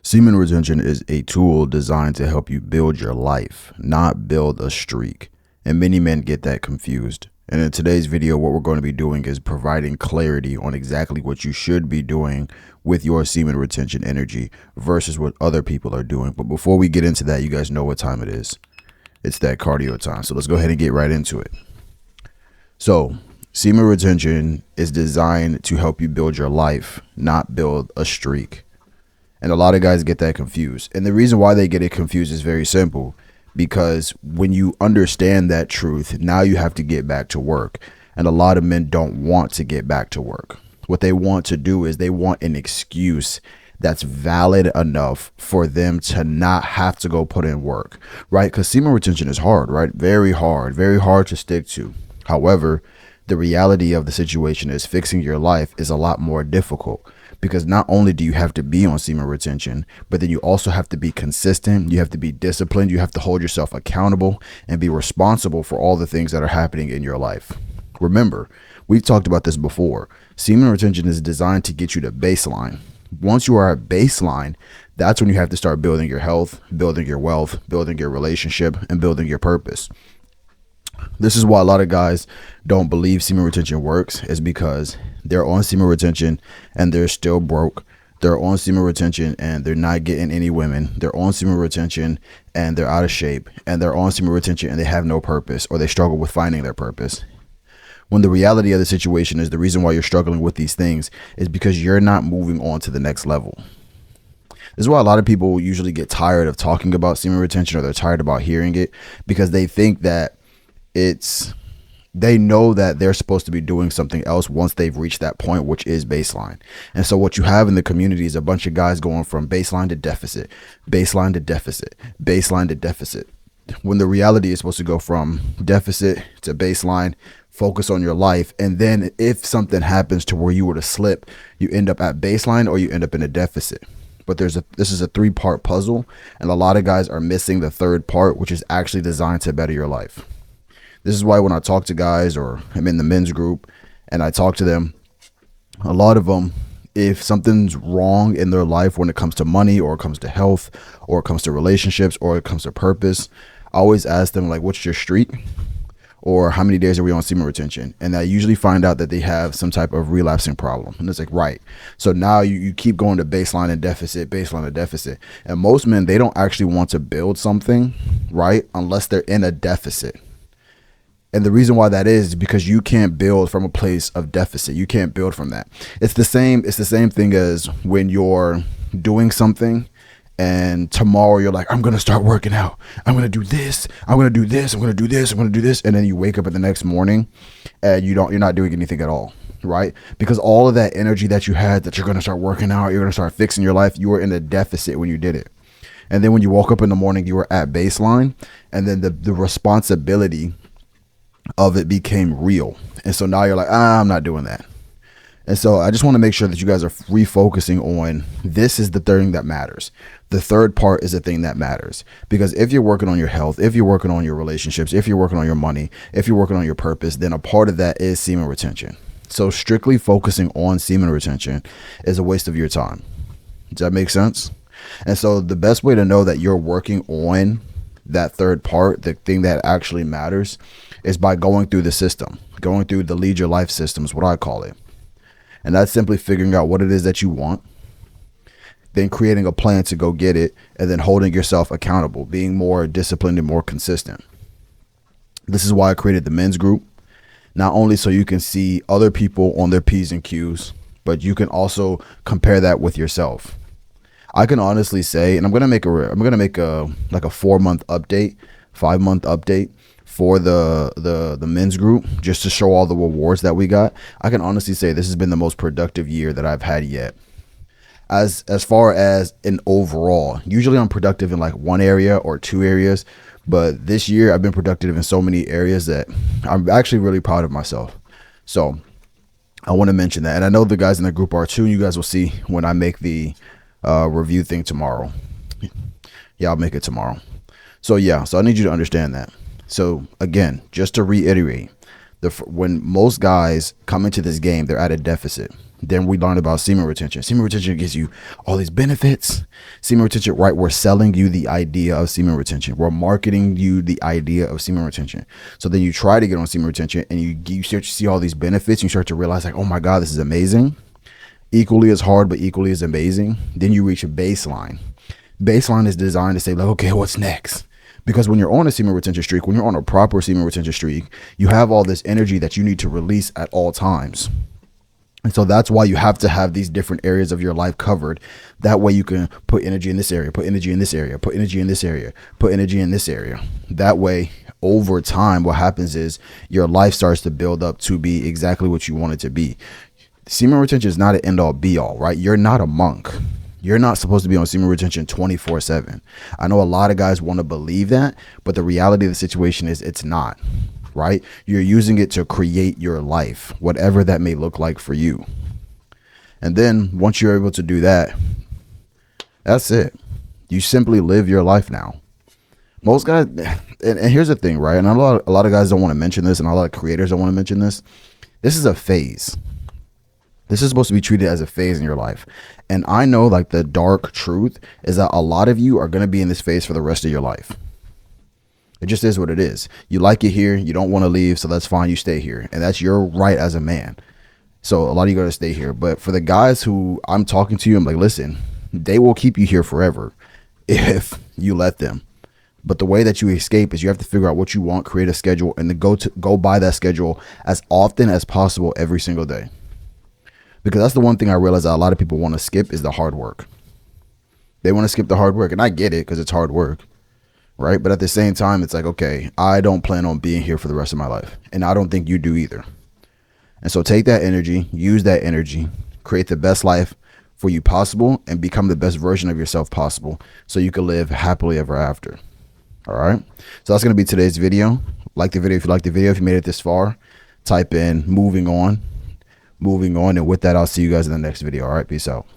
Semen retention is a tool designed to help you build your life, not build a streak. And many men get that confused. And in today's video, what we're going to be doing is providing clarity on exactly what you should be doing with your semen retention energy versus what other people are doing. But before we get into that, you guys know what time it is. It's that cardio time. So let's go ahead and get right into it. So semen retention is designed to help you build your life, not build a streak. And a lot of guys get that confused. And the reason why they get it confused is very simple. Because when you understand that truth, now you have to get back to work. And a lot of men don't want to get back to work. What they want to do is they want an excuse that's valid enough for them to not have to go put in work, right? Because semen retention is hard, right? Very hard to stick to. However, the reality of the situation is fixing your life is a lot more difficult. Because not only do you have to be on semen retention, but then you also have to be consistent. You have to be disciplined. You have to hold yourself accountable and be responsible for all the things that are happening in your life. Remember, we've talked about this before. Semen retention is designed to get you to baseline. Once you are at baseline, that's when you have to start building your health, building your wealth, building your relationship, and building your purpose. This is why a lot of guys don't believe semen retention works, is because they're on semen retention and they're still broke. They're on semen retention and they're not getting any women. They're on semen retention and they're out of shape. And they're on semen retention and they have no purpose, or they struggle with finding their purpose. When the reality of the situation is the reason why you're struggling with these things is because you're not moving on to the next level. This is why a lot of people usually get tired of talking about semen retention, or they're tired about hearing it, because they think that they know that they're supposed to be doing something else once they've reached that point, which is baseline. And so what you have in the community is a bunch of guys going from baseline to deficit, baseline to deficit, baseline to deficit, when the reality is supposed to go from deficit to baseline, focus on your life. And then if something happens to where you were to slip, you end up at baseline or you end up in a deficit. But this is a 3-part puzzle, and a lot of guys are missing the third part, which is actually designed to better your life. This is why when I talk to guys, or I'm in the men's group and I talk to them, a lot of them, if something's wrong in their life when it comes to money, or it comes to health, or it comes to relationships, or it comes to purpose, I always ask them, like, what's your streak? Or how many days are we on semen retention? And I usually find out that they have some type of relapsing problem. And it's like, right. So now you keep going to baseline and deficit, baseline and deficit. And most men, they don't actually want to build something, right, unless they're in a deficit. And the reason why that is because you can't build from a place of deficit. You can't build from that. It's the same thing as when you're doing something and tomorrow you're like, I'm going to start working out. I'm going to do this. I'm going to do this. I'm going to do this. I'm going to do this. And then you wake up in the next morning and you're not doing anything at all. Right? Because all of that energy that you had, that you're going to start working out, you're going to start fixing your life, you were in a deficit when you did it. And then when you woke up in the morning, you were at baseline, and then the responsibility of it became real. And so now you're like, I'm not doing that. And so I just want to make sure that you guys are refocusing on, this is the thing that matters. The third part is the thing that matters. Because if you're working on your health, if you're working on your relationships, if you're working on your money, if you're working on your purpose, then a part of that is semen retention. So strictly focusing on semen retention is a waste of your time. Does that make sense? And so the best way to know that you're working on that third part, the thing that actually matters, is by going through the system, going through the Lead Your Life system is what I call it. And that's simply figuring out what it is that you want, then creating a plan to go get it, and then holding yourself accountable, being more disciplined and more consistent. This is why I created the men's group, not only so you can see other people on their P's and Q's, but you can also compare that with yourself. I can honestly say, and I'm gonna make a like a 4-month update, 5-month update for the men's group, just to show all the rewards that we got. I can honestly say this has been the most productive year that I've had yet. As far as an overall, usually I'm productive in like one area or two areas, but this year I've been productive in so many areas that I'm actually really proud of myself. So I want to mention that, and I know the guys in the group are too. And you guys will see when I make the review thing tomorrow. Yeah, I'll make it tomorrow. So yeah, so I need you to understand that. So again, just to reiterate, When most guys come into this game, they're at a deficit. Then we learned about semen retention. Semen retention gives you all these benefits. Semen retention, right? We're selling you the idea of semen retention. We're marketing you the idea of semen retention. So then you try to get on semen retention, and you start to see all these benefits. You start to realize, like, oh my God, this is amazing. Equally as hard, but equally as amazing. Then you reach a baseline. Baseline is designed to say, like, okay, what's next? Because when you're on a semen retention streak, when you're on a proper semen retention streak, you have all this energy that you need to release at all times. And so that's why you have to have these different areas of your life covered. That way you can put energy in this area, put energy in this area, put energy in this area, put energy in this area. That way, over time, what happens is your life starts to build up to be exactly what you want it to be. Semen retention is not an end all be all, right? You're not a monk. You're not supposed to be on semen retention 24/7. I know a lot of guys want to believe that, but the reality of the situation is it's not. Right? You're using it to create your life, whatever that may look like for you. And then once you're able to do that, that's it. You simply live your life now. Most guys, and here's the thing, right? And a lot of guys don't want to mention this, and a lot of creators don't want to mention this. This is a phase. This is supposed to be treated as a phase in your life. And I know, like, the dark truth is that a lot of you are going to be in this phase for the rest of your life. It just is what it is. You like it here. You don't want to leave. So that's fine. You stay here. And that's your right as a man. So a lot of you got to stay here. But for the guys who I'm talking to, I'm like, listen, they will keep you here forever if you let them. But the way that you escape is you have to figure out what you want, create a schedule, and then go by that schedule as often as possible every single day. Because that's the one thing I realize that a lot of people want to skip is the hard work. They want to skip the hard work. And I get it, because it's hard work. Right. But at the same time, it's like, OK, I don't plan on being here for the rest of my life. And I don't think you do either. And so take that energy, use that energy, create the best life for you possible, and become the best version of yourself possible so you can live happily ever after. All right. So that's going to be today's video. Like the video if you like the video. If you made it this far, type in moving on. And with that, I'll see you guys in the next video. All right. Peace out.